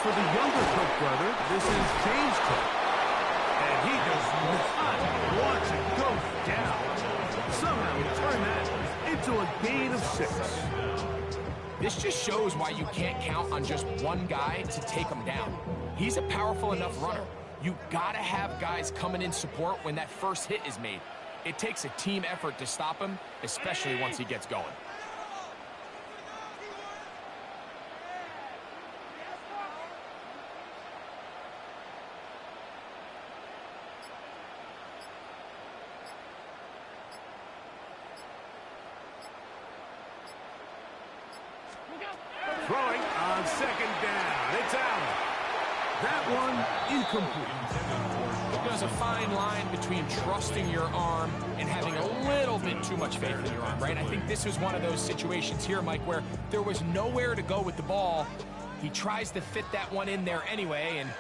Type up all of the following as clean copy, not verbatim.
for the younger Cook brother. This is James Cook. And he does not want to go down. Somehow he turned that into a gain of 6. This just shows why you can't count on just one guy to take him down. He's a powerful enough runner. You gotta have guys coming in support when that first hit is made. It takes a team effort to stop him, especially once he gets going. Throwing on second down. It's out. That one incomplete. There's a fine line between trusting your arm and having a little bit too much faith in your arm, right? I think this was one of those situations here, Mike, where there was nowhere to go with the ball. He tries to fit that one in there anyway, and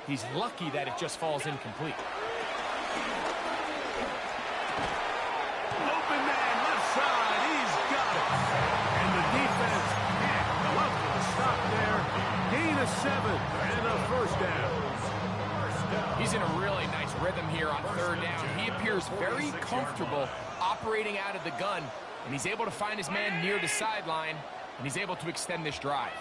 he's lucky that it just falls incomplete. Open man, left side. He's got it. And the defense can't come up with a stop there. Gain of 7 and a first down. He's in a really nice rhythm here on third down. He appears very comfortable operating out of the gun, and he's able to find his man near the sideline, and he's able to extend this drive.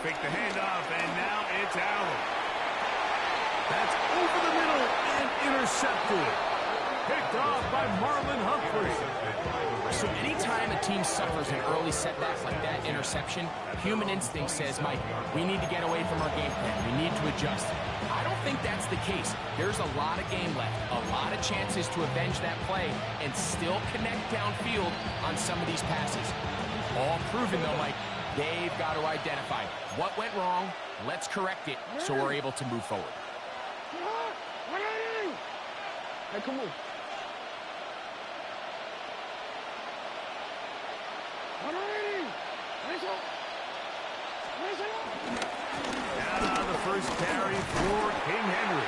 Fake the handoff, and now it's out. That's over the middle and intercepted. Picked off by Marlon Humphrey. So anytime a team suffers an early setback like that interception, human instinct says, Mike, we need to get away from our game plan. We need to adjust. I don't think that's the case. There's a lot of game left, a lot of chances to avenge that play and still connect downfield on some of these passes. All proven, though, Mike, they've got to identify what went wrong, let's correct it so we're able to move forward. Hey, come on. Now the first carry for King Henry.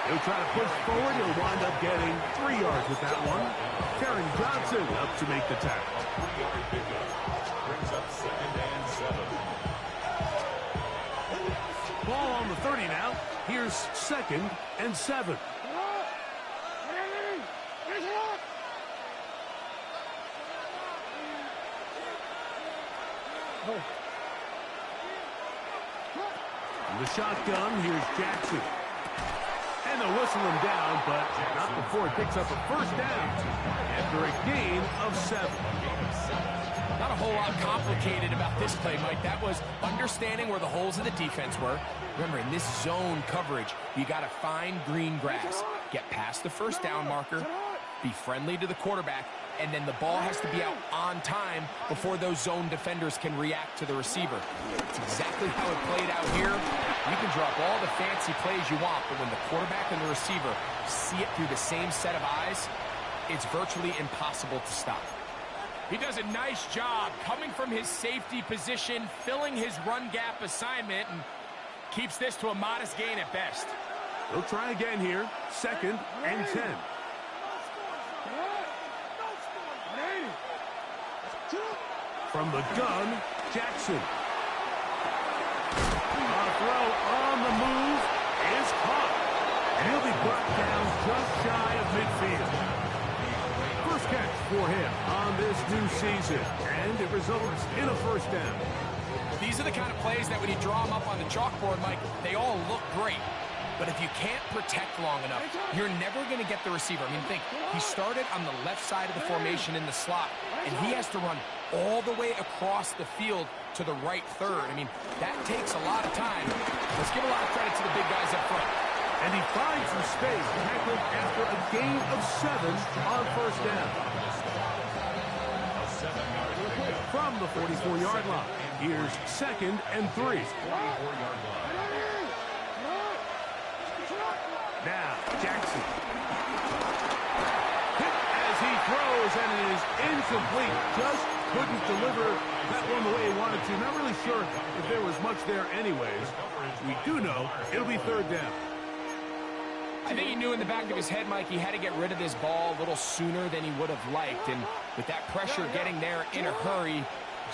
He'll try to push forward. He'll wind up getting 3 yards with that one. Karen Johnson up to make the tackle. Brings up 2nd and 7. Ball on the 30 now. Here's 2nd and 7. In the shotgun, here's Jackson. And they'll whistle him down, but not before he picks up a first down after a gain of 7. Not a whole lot complicated about this play, Mike. That was understanding where the holes of the defense were. Remember, in this zone coverage, you got to find green grass, get past the first down marker, be friendly to the quarterback, and then the ball has to be out on time before those zone defenders can react to the receiver. It's exactly how it played out here. You can drop all the fancy plays you want, but when the quarterback and the receiver see it through the same set of eyes, it's virtually impossible to stop. He does a nice job coming from his safety position, filling his run gap assignment, and keeps this to a modest gain at best. They'll try again here. 2nd and 10. From the gun, Jackson. A throw on the move is caught. And he'll be brought down just shy of midfield. First catch for him on this new season. And it results in a first down. These are the kind of plays that when you draw them up on the chalkboard, Mike, they all look great. But if you can't protect long enough, you're never going to get the receiver. I mean, think, he started on the left side of the formation in the slot, and he has to run all the way across the field to the right third. I mean, that takes a lot of time. Let's give a lot of credit to the big guys up front. And he finds some space, tackled after a gain of 7 on first down. From the 44-yard line, here's 2nd and 3. Now, Jackson. Hit as he throws, and it is incomplete. Just couldn't deliver that one the way he wanted to. Not really sure if there was much there anyways. We do know it'll be 3rd down. I think he knew in the back of his head, Mike, he had to get rid of this ball a little sooner than he would have liked. And with that pressure getting there in a hurry,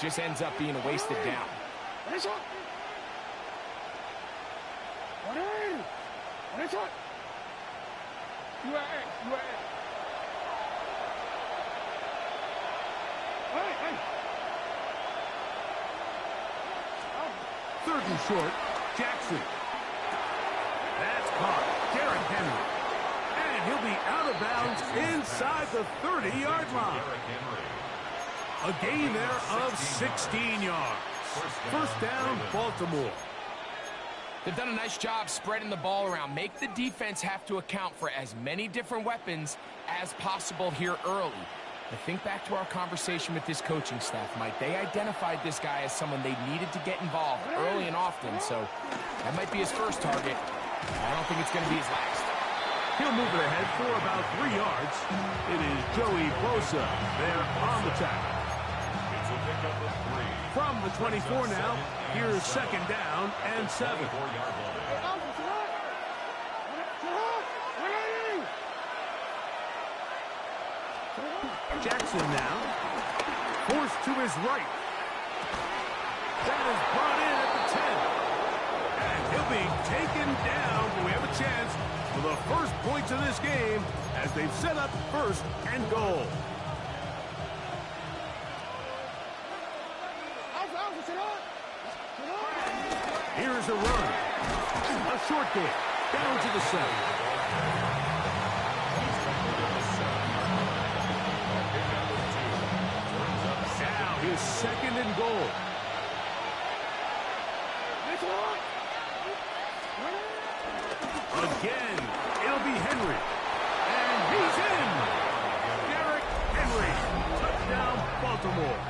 just ends up being a wasted down. Third and short, Jackson. That's caught. Derrick Henry. And he'll be out of bounds inside the 30-yard line. A gain there of 16 yards. First down, Baltimore. They've done a nice job spreading the ball around. Make the defense have to account for as many different weapons as possible here early. But think back to our conversation with this coaching staff, Mike. They identified this guy as someone they needed to get involved early and often, so that might be his first target. I don't think it's going to be his last. He'll move it ahead for about 3 yards. It is Joey Bosa there on the tackle. It's a pickup of 3. From the 24 now, here's second down and 7. 4-yard line. Jackson now, forced to his right. That is brought in at the 10. And he'll be taken down, but we have a chance for the first points of this game as they've set up first and goal. Here's a run. A short game, down to the 7. His second and goal. Again, it'll be Henry. And he's in. Derrick Henry. Touchdown, Baltimore.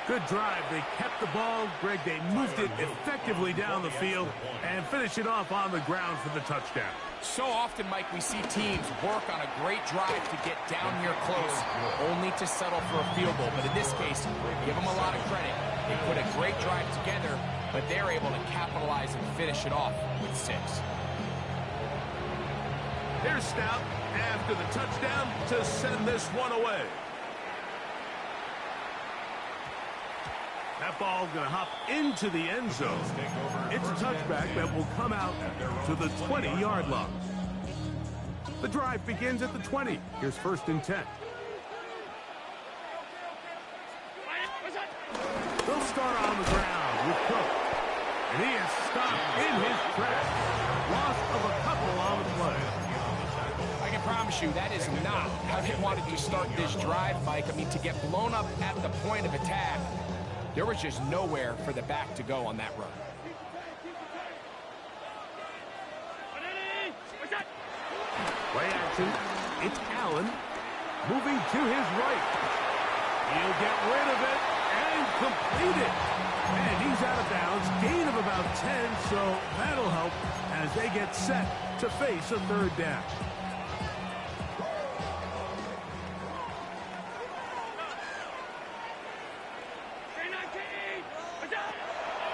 Good drive. They kept the ball. Greg, they moved it effectively down the field and finished it off on the ground for the touchdown. So often, Mike, we see teams work on a great drive to get down here close, only to settle for a field goal. But in this case, give them a lot of credit. They put a great drive together, but they're able to capitalize and finish it off with 6. Here's Stout after the touchdown to send this one away. That ball going to hop into the end zone. It's a touchback that will come out to the 20-yard line. The drive begins at the 20. Here's first and 10. They'll start on the ground with Cook. And he is stopped in his tracks. Loss of a couple on the play. I can promise you that is not how they wanted to start this drive, Mike. I mean, to get blown up at the point of attack, there was just nowhere for the back to go on that run. Play action. It's Allen moving to his right. He'll get rid of it and complete it. And he's out of bounds. Gain of about 10, so that'll help as they get set to face a third down.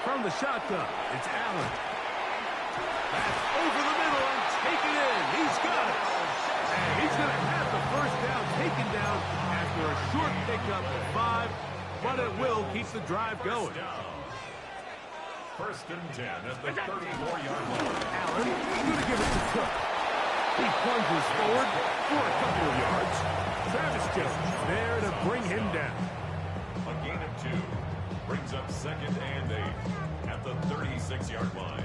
From the shotgun, it's Allen. That's over the middle and taken in. He's got it. And he's going to have the first down taken down after a short pickup of 5, but it will keep the drive going. First and 10 at the 34-yard line. Allen going to give it to Cook. He plunges forward for a couple of yards. Travis Jones there to bring him down. A gain of 2 brings up second and 8 at the 36-yard line.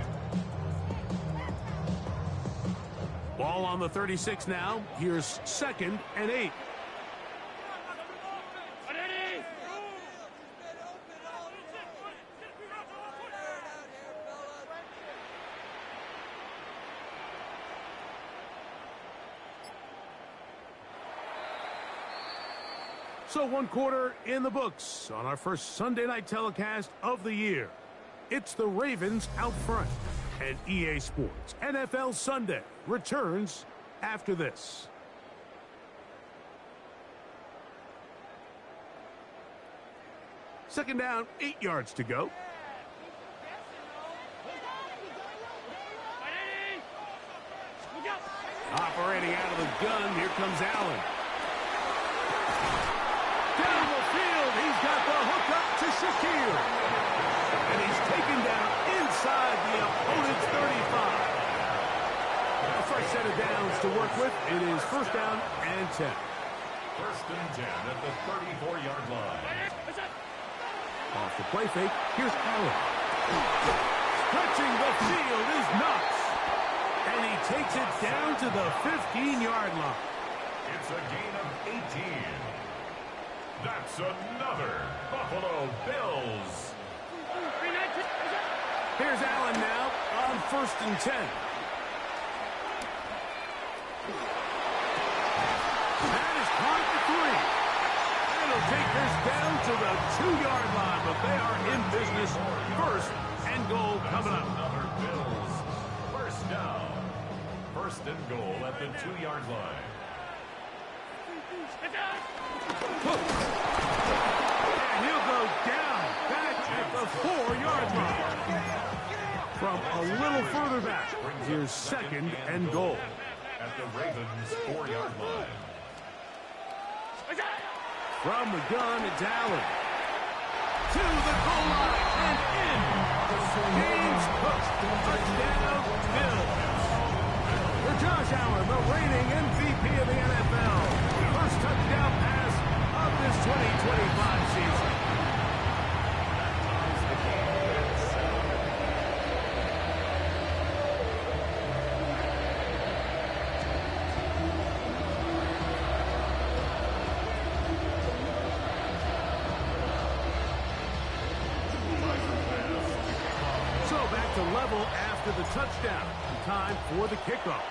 Ball on the 36 now. Here's second and 8. So 1 quarter in the books on our first Sunday night telecast of the year. It's the Ravens out front. And EA Sports NFL Sunday returns after this. Second down, 8 yards to go. Operating out of the gun, here comes Allen. Down the field. Shaquille. And he's taken down inside the opponent's 35. A fresh set of downs to work with. It is first down and 10. First and 10 at the 34-yard line. Off the play fake, here's Allen. Stretching the field is Knox. And he takes it down to the 15-yard line. It's a gain of 18. That's another Buffalo Bills. Here's Allen now on first and 10. That is caught at 3. It'll take this down to the 2-yard line, but they are in business. First and goal coming up. Another Bills. First down. First and goal at the 2-yard line. And he'll go down back at the 4-yard line. From a little further back, here's second and goal. At the Ravens' 4-yard line. From the gun, it's Allen. To the goal line and in. James Cook, touchdown, Bills. For Josh Allen, the reigning MVP of the NFL. First touchdown pass of this 2025 season. So back to level after the touchdown. Time for the kickoff.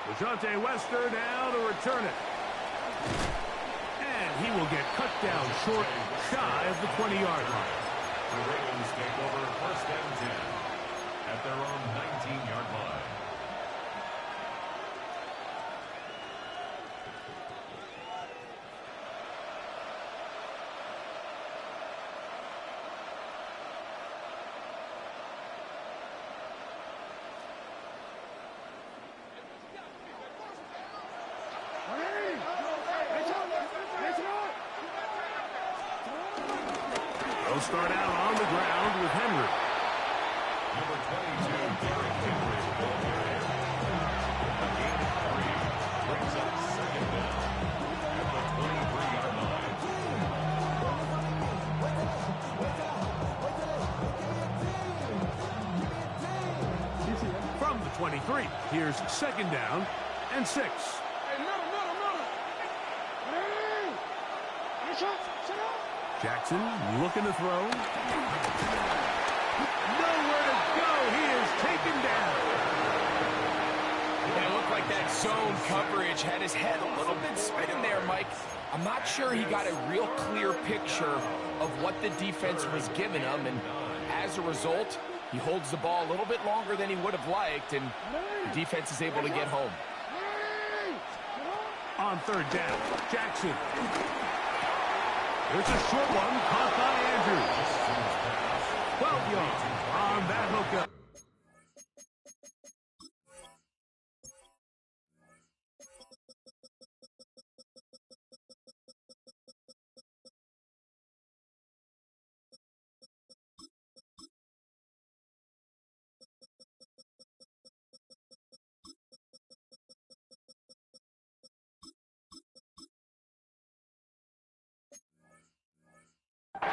DeJounte Wester now to return it. And he will get cut down short, shy of the 20-yard line. The Ravens take over first and 10 at their own 19-yard line. They'll start out on the ground with Henry. Number 22, Derrick Henry. A gain of 3 brings up second down at the 23-yard line. From the 23, here's second down and 6. Jackson looking to throw. Nowhere to go. He is taken down. It looked like that zone coverage had his head a little bit spinning there, Mike. I'm not sure he got a real clear picture of what the defense was giving him, and as a result, he holds the ball a little bit longer than he would have liked, and the defense is able to get home. On third down, Jackson. There's a short one caught by Andrews. 12 yards on that hookup.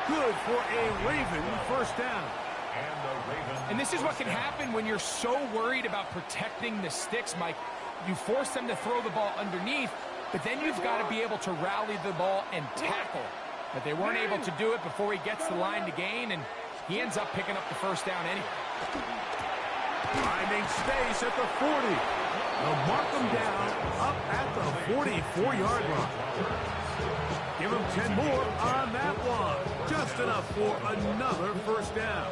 Good for a Raven first down. And this is what can happen when you're so worried about protecting the sticks, Mike. You force them to throw the ball underneath, but then you've got to be able to rally the ball and tackle. But they weren't able to do it before he gets the line to gain, and he ends up picking up the first down anyway. Finding space at the 40. They'll mark them down up at the 44-yard line. Give him 10 more on that one. Just enough for another first down.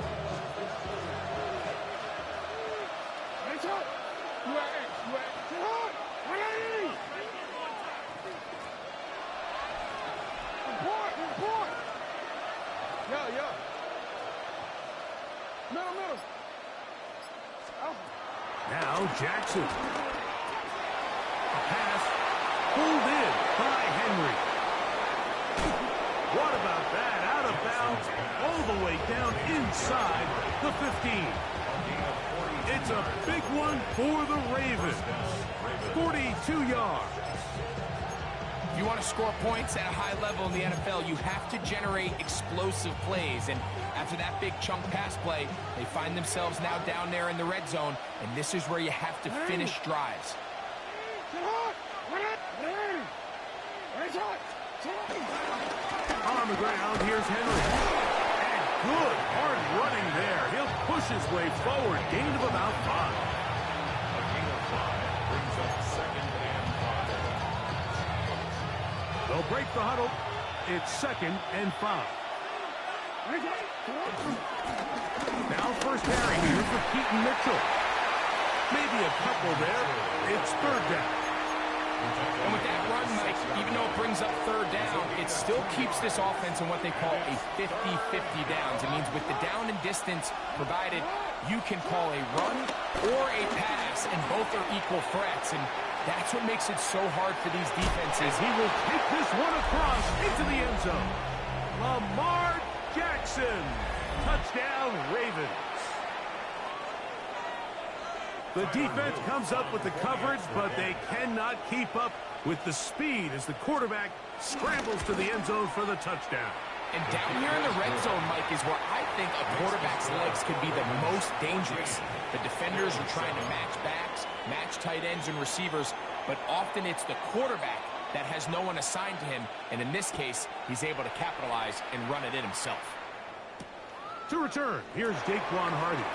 Now Jackson. A pass pulled in by Henry. inside the 15. It's a big one for the Ravens. 42 yards. If you want to score points at a high level in the NFL, you have to generate explosive plays. And after that big chunk pass play, they find themselves now down there in the red zone. And this is where you have to finish drives. On the ground, here's Henry. And good, hard running there. He'll push his way forward. Gain of about 5. A gain of 5 brings up 2nd and 5. They'll break the huddle. It's 2nd and 5. Now first carry here for Keaton Mitchell. Maybe a couple there. It's 3rd down. And with that run, Mike, even though it brings up 3rd down, it still keeps this offense in what they call a 50-50 downs. It means with the down and distance provided, you can call a run or a pass, and both are equal threats. And that's what makes it so hard for these defenses. He will take this one across into the end zone. Lamar Jackson. Touchdown, Ravens. The defense comes up with the coverage, but they cannot keep up with the speed as the quarterback scrambles to the end zone for the touchdown. And down here in the red zone, Mike, is where I think a quarterback's legs can be the most dangerous. The defenders are trying to match backs, match tight ends and receivers, but often it's the quarterback that has no one assigned to him, and in this case, he's able to capitalize and run it in himself. To return, here's Daquan Hardy.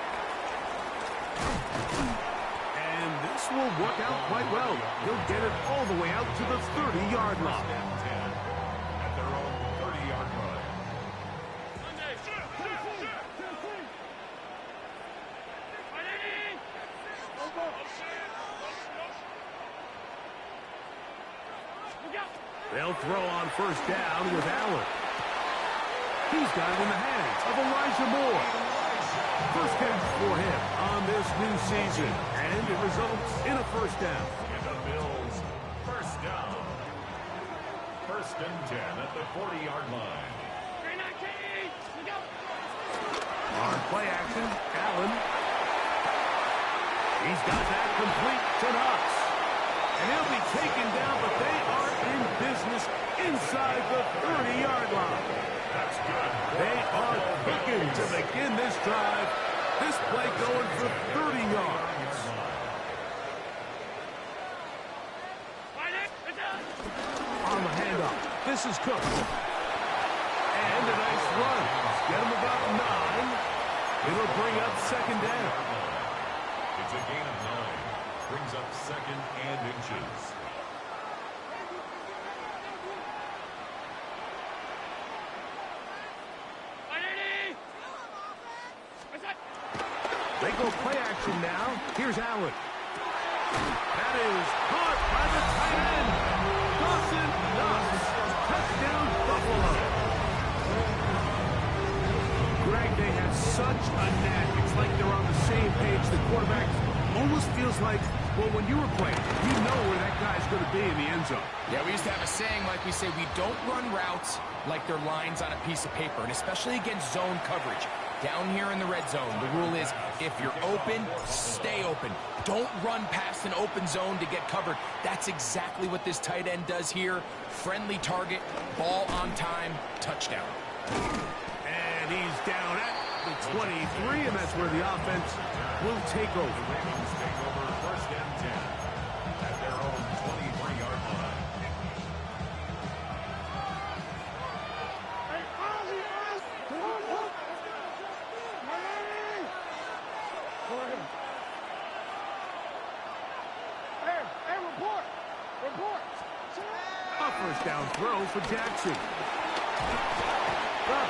And this will work out quite well. He'll get it all the way out to the 30-yard line. At their own 30-yard line. They'll throw on first down with Allen. He's got it in the hands of Elijah Moore. First catch for him on this new season, and it results in a first down. And the Bills, first down. 1st and 10 at the 40-yard line. On play action, Allen. He's got that complete to Knox. And he'll be taken down, but they are in business inside the 30-yard line. That's good. They are cooking to begin this drive. This play going for 30 yards. On the handoff, this is Cook. And a nice run. Get him about 9. It'll bring up 2nd down. It's a gain of 9. Brings up 2nd and inches. They go play action now. Here's Allen. That is caught by the tight end. Dawson Knox. Touchdown, Buffalo. Greg, they have such a knack. It's like they're on the same page. The quarterback almost feels like, well, when you were playing, you know where that guy's going to be in the end zone. Yeah, we used to have a saying, like we say, we don't run routes like they're lines on a piece of paper, and especially against zone coverage. Down here in the red zone, the rule is if you're open, stay open. Don't run past an open zone to get covered. That's exactly what this tight end does here. Friendly target, ball on time, touchdown. And he's down at the 23, and that's where the offense will take over. The Ravens take over 1st and 10 at their own 23-yard line. A first down throw for Jackson. The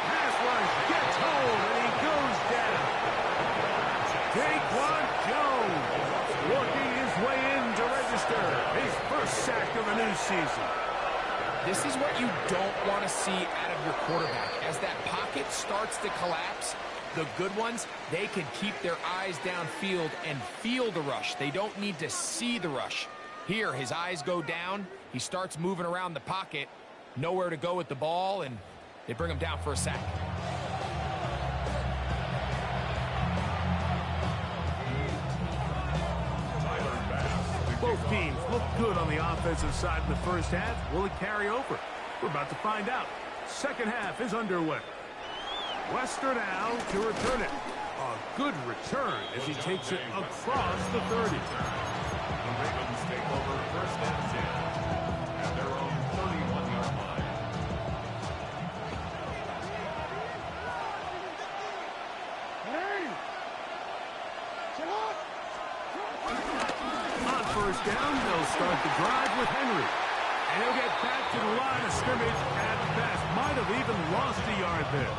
pass rush gets hold, and he goes down. Daquan Jones working his way in to register his first sack of the new season. This is what you don't want to see out of your quarterback. As that pocket starts to collapse, the good ones, they can keep their eyes downfield and feel the rush. They don't need to see the rush. Here, his eyes go down. He starts moving around the pocket. Nowhere to go with the ball, and they bring him down for a sack. Both teams look good on the offensive side in the first half. Will it carry over? We're about to find out. Second half is underway. Wester now to return it. A good return as he takes it across the 30. The Ravens take over first and 10 at their own 31-yard line. On first down, they'll start the drive with Henry. And he'll get back to the line of scrimmage at best. Might have even lost a yard there.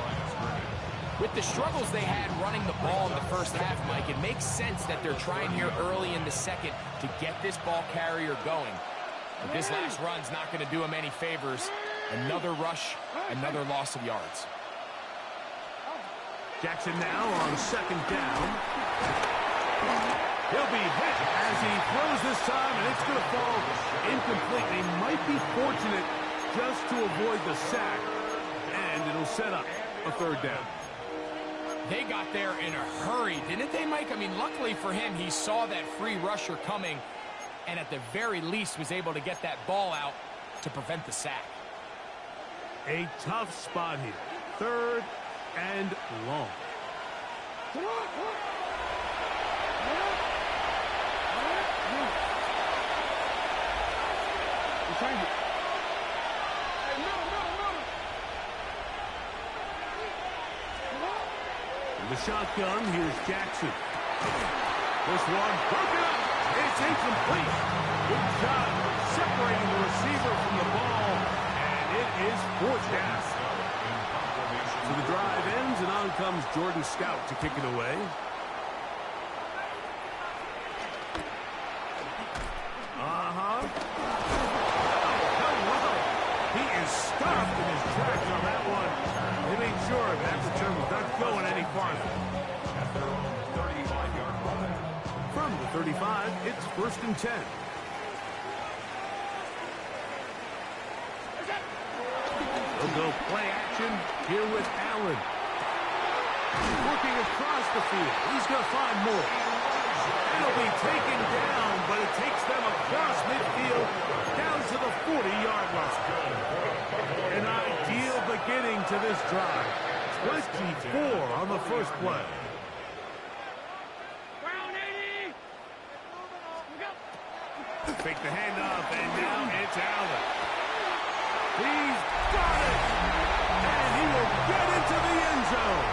With the struggles they had running the ball in the first half, Mike, it makes sense that they're trying here early in the second to get this ball carrier going. But this last run's not going to do him any favors. Another rush, another loss of yards. Jackson now on second down. He'll be hit as he throws this time, and it's going to fall incomplete. They might be fortunate just to avoid the sack, and it'll set up a third down. They got there in a hurry, didn't they, Mike? I mean, luckily for him, he saw that free rusher coming, and at the very least was able to get that ball out to prevent the sack. A tough spot here. Third and long. The shotgun, here's Jackson. This one broken up. It's incomplete. Good job separating the receiver from the ball, and it is fourth down. So the drive ends, and on comes Jordan Scout to kick it away. He is stopped in his tracks on that one. They made sure that return was not going any farther. At their own 35-yard line. From the 35, it's first and 10. They'll go play action here with Allen. Working across the field. He's going to find more. It'll be taken down, but it takes them across midfield down to the 40-yard line. An ideal beginning to this drive. 24 on the first play. Fake the handoff, and now it's Allen. He's got it! And he will get into the end zone.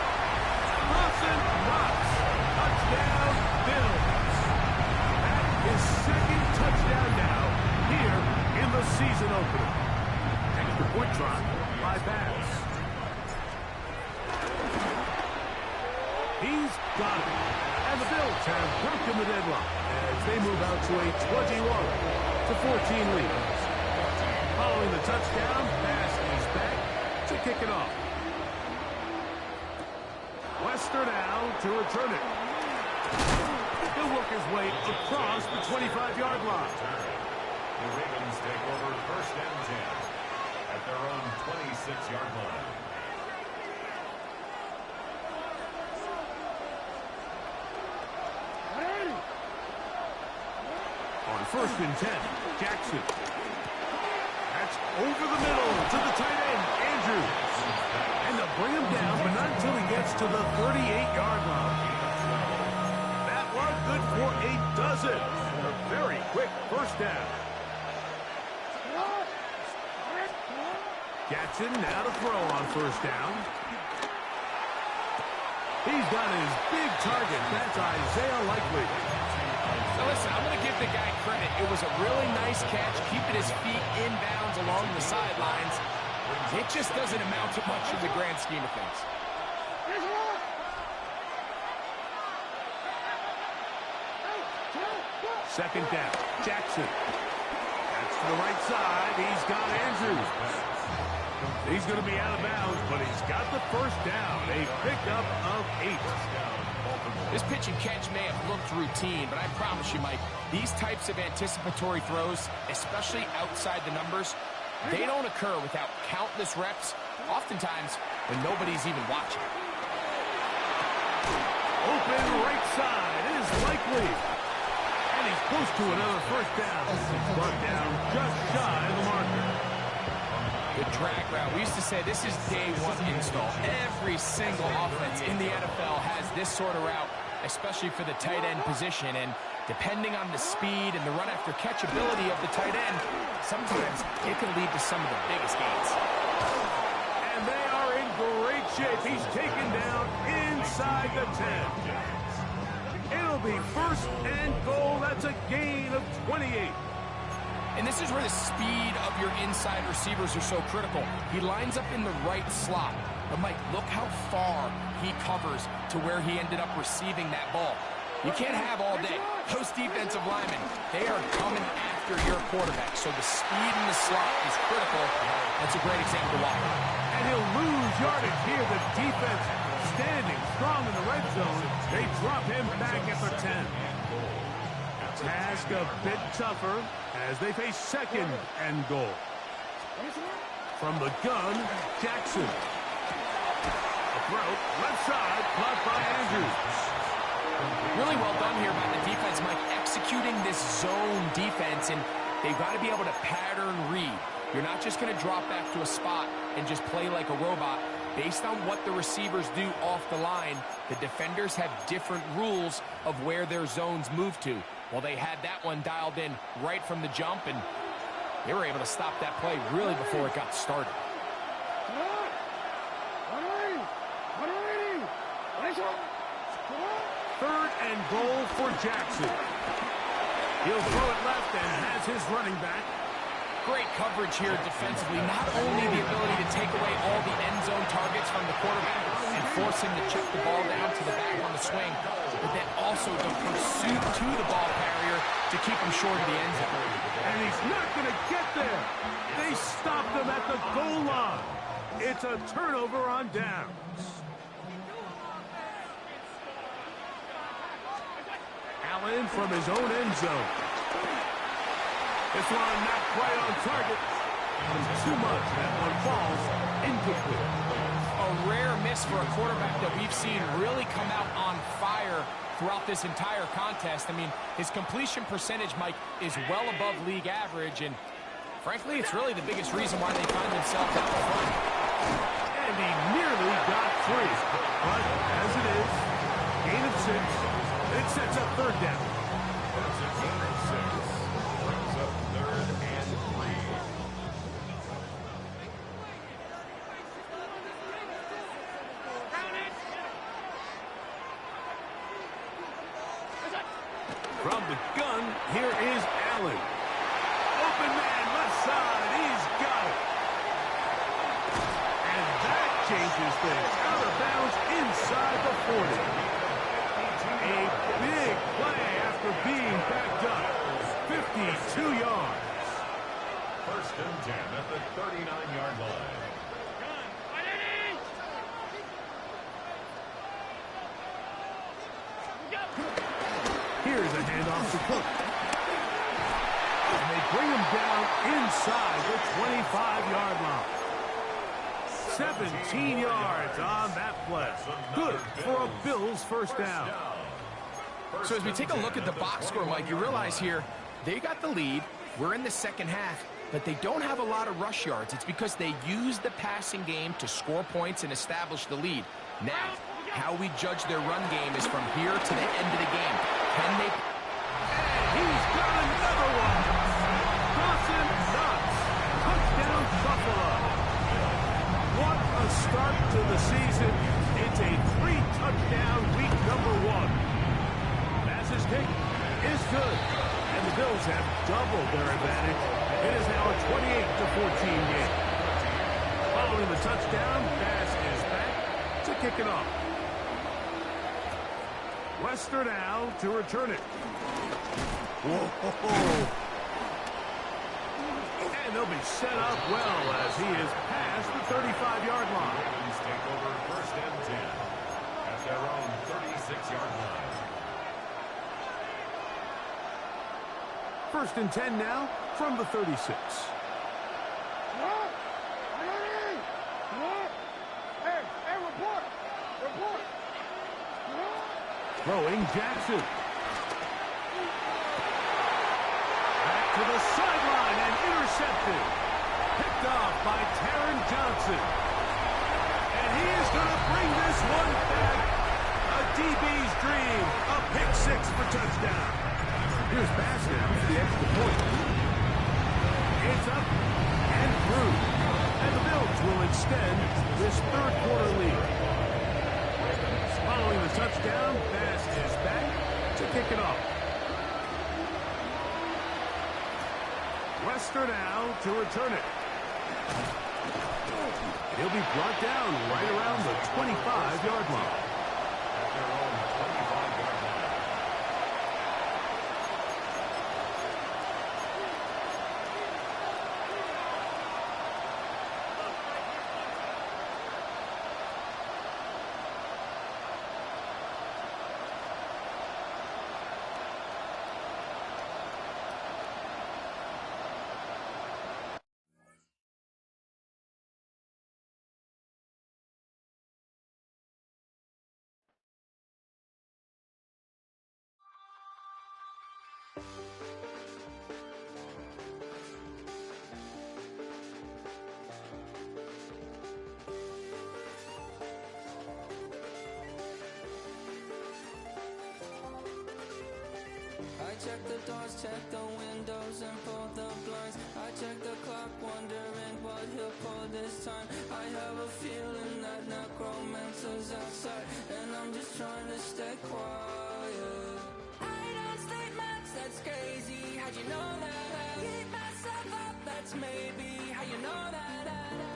Lawson knocks. Touchdown, Bills. That is second touchdown now here in the season opener. Extra point try by Bass. He's got it. And the Bills have broken the deadlock as they move out to a 21-14 lead. Following the touchdown, Bass is back to kick it off. Wester now to return it. He'll work his way across the 25-yard line. The Ravens take over first and 10 at their own 26-yard line. On first and 10, Jackson. That's over the middle to the tight end, Andrews. And they'll bring him down, but not until he gets to the 38-yard line. That one good for a dozen. And a very quick first down. Jackson now to throw on first down. He's got his big target. That's Isaiah Likely. Now listen, I'm going to give the guy credit. It was a really nice catch, keeping his feet inbounds along the sidelines. It just doesn't amount to much in the grand scheme of things. Second down, Jackson. That's to the right side. He's got Andrews. He's going to be out of bounds, but he's got the first down. A pickup of 8. This pitch and catch may have looked routine, but I promise you, Mike, these types of anticipatory throws, especially outside the numbers, they don't occur without countless reps, oftentimes when nobody's even watching. Open right side is Likely. And he's close to another first down. Brought down just shy of the marker. The drag route. We used to say this is day one install. Every single offense in the NFL has this sort of route, especially for the tight end position. And depending on the speed and the run after catch ability of the tight end, sometimes it can lead to some of the biggest gains. And they are in great shape. He's taken down inside the 10. It'll be first and goal. That's a gain of 28. And this is where the speed of your inside receivers are so critical. He lines up in the right slot. But, Mike, look how far he covers to where he ended up receiving that ball. You can't have all day. Those defensive linemen, they are coming after your quarterback. So the speed in the slot is critical. That's a great example to watch. And he'll lose yardage here. The defense standing strong in the red zone. They drop him back at the 10. Task a bit tougher as they face second and goal. From the gun, Jackson. A throw, left side, blocked by Andrews. Really well done here by the defense, Mike, executing this zone defense, and they've got to be able to pattern read. You're not just going to drop back to a spot and just play like a robot. Based on what the receivers do off the line, the defenders have different rules of where their zones move to. Well, they had that one dialed in right from the jump, and they were able to stop that play really before it got started. Third and goal for Jackson. He'll throw it left and has his running back. Great coverage here defensively. Not only the ability to take away all the end zone targets from the quarterback and force him to check the ball down to the back on the swing, but then also the pursuit to the ball carrier to keep him short of the end zone. And he's not going to get there. They stopped him at the goal line. It's a turnover on downs. Allen from his own end zone. This one not quite on target. Too much. That one falls incomplete. A rare miss for a quarterback that we've seen really come out on fire throughout this entire contest. I mean, his completion percentage, Mike, is well above league average, and frankly, it's really the biggest reason why they find themselves out in front. And he nearly got free. But as it is, gain of 6. It sets up third down. That's a gain of 6. Brings up third and 3. From the gun, here is Allen. Open man, left side, he's got it. And that changes things. Out of bounds inside the 40. A big play after being backed up. 52 yards. First and 10 at the 39-yard line. Here's a handoff to Cook. And they bring him down inside the 25-yard line. 17 yards on that play. Good for a Bills first down. So as we take a look at the box score, Mike, you realize here they got the lead. We're in the second half, but they don't have a lot of rush yards. It's because they use the passing game to score points and establish the lead. Now, how we judge their run game is from here to the end of the game. Can they... And he's got another one. Dawson Knox. Touchdown Buffalo. What a start to the season. It's a 3-touchdown week number 1. Passes kick is good. And the Bills have doubled their advantage. It is now a 28-14 game. Following the touchdown, pass is back to kick it off. Wester now to return it. Whoa. And they'll be set up well as he is past the 35-yard line. Bills take over first and 10 at their own 36-yard line. First and 10 now from the 36. Throwing Jackson. the sideline and intercepted. Picked off by Taron Johnson. And he is going to bring this one back. A DB's dream. A pick six for touchdown. Here's pass now for the extra point. It's up and through. And the Bills will extend this third quarter lead. Following the touchdown, pass is back to kick it off. Wester now to return it. He'll be brought down right around the 25-yard line. At their own 25-yard line. I check the doors, check the windows, and pull the blinds. I check the clock, wondering what he'll pull this time. I have a feeling that necromancer's outside, and I'm just trying to stay quiet. I don't statements, that's crazy. How'd you know that? Keep myself up, that's maybe how you know that.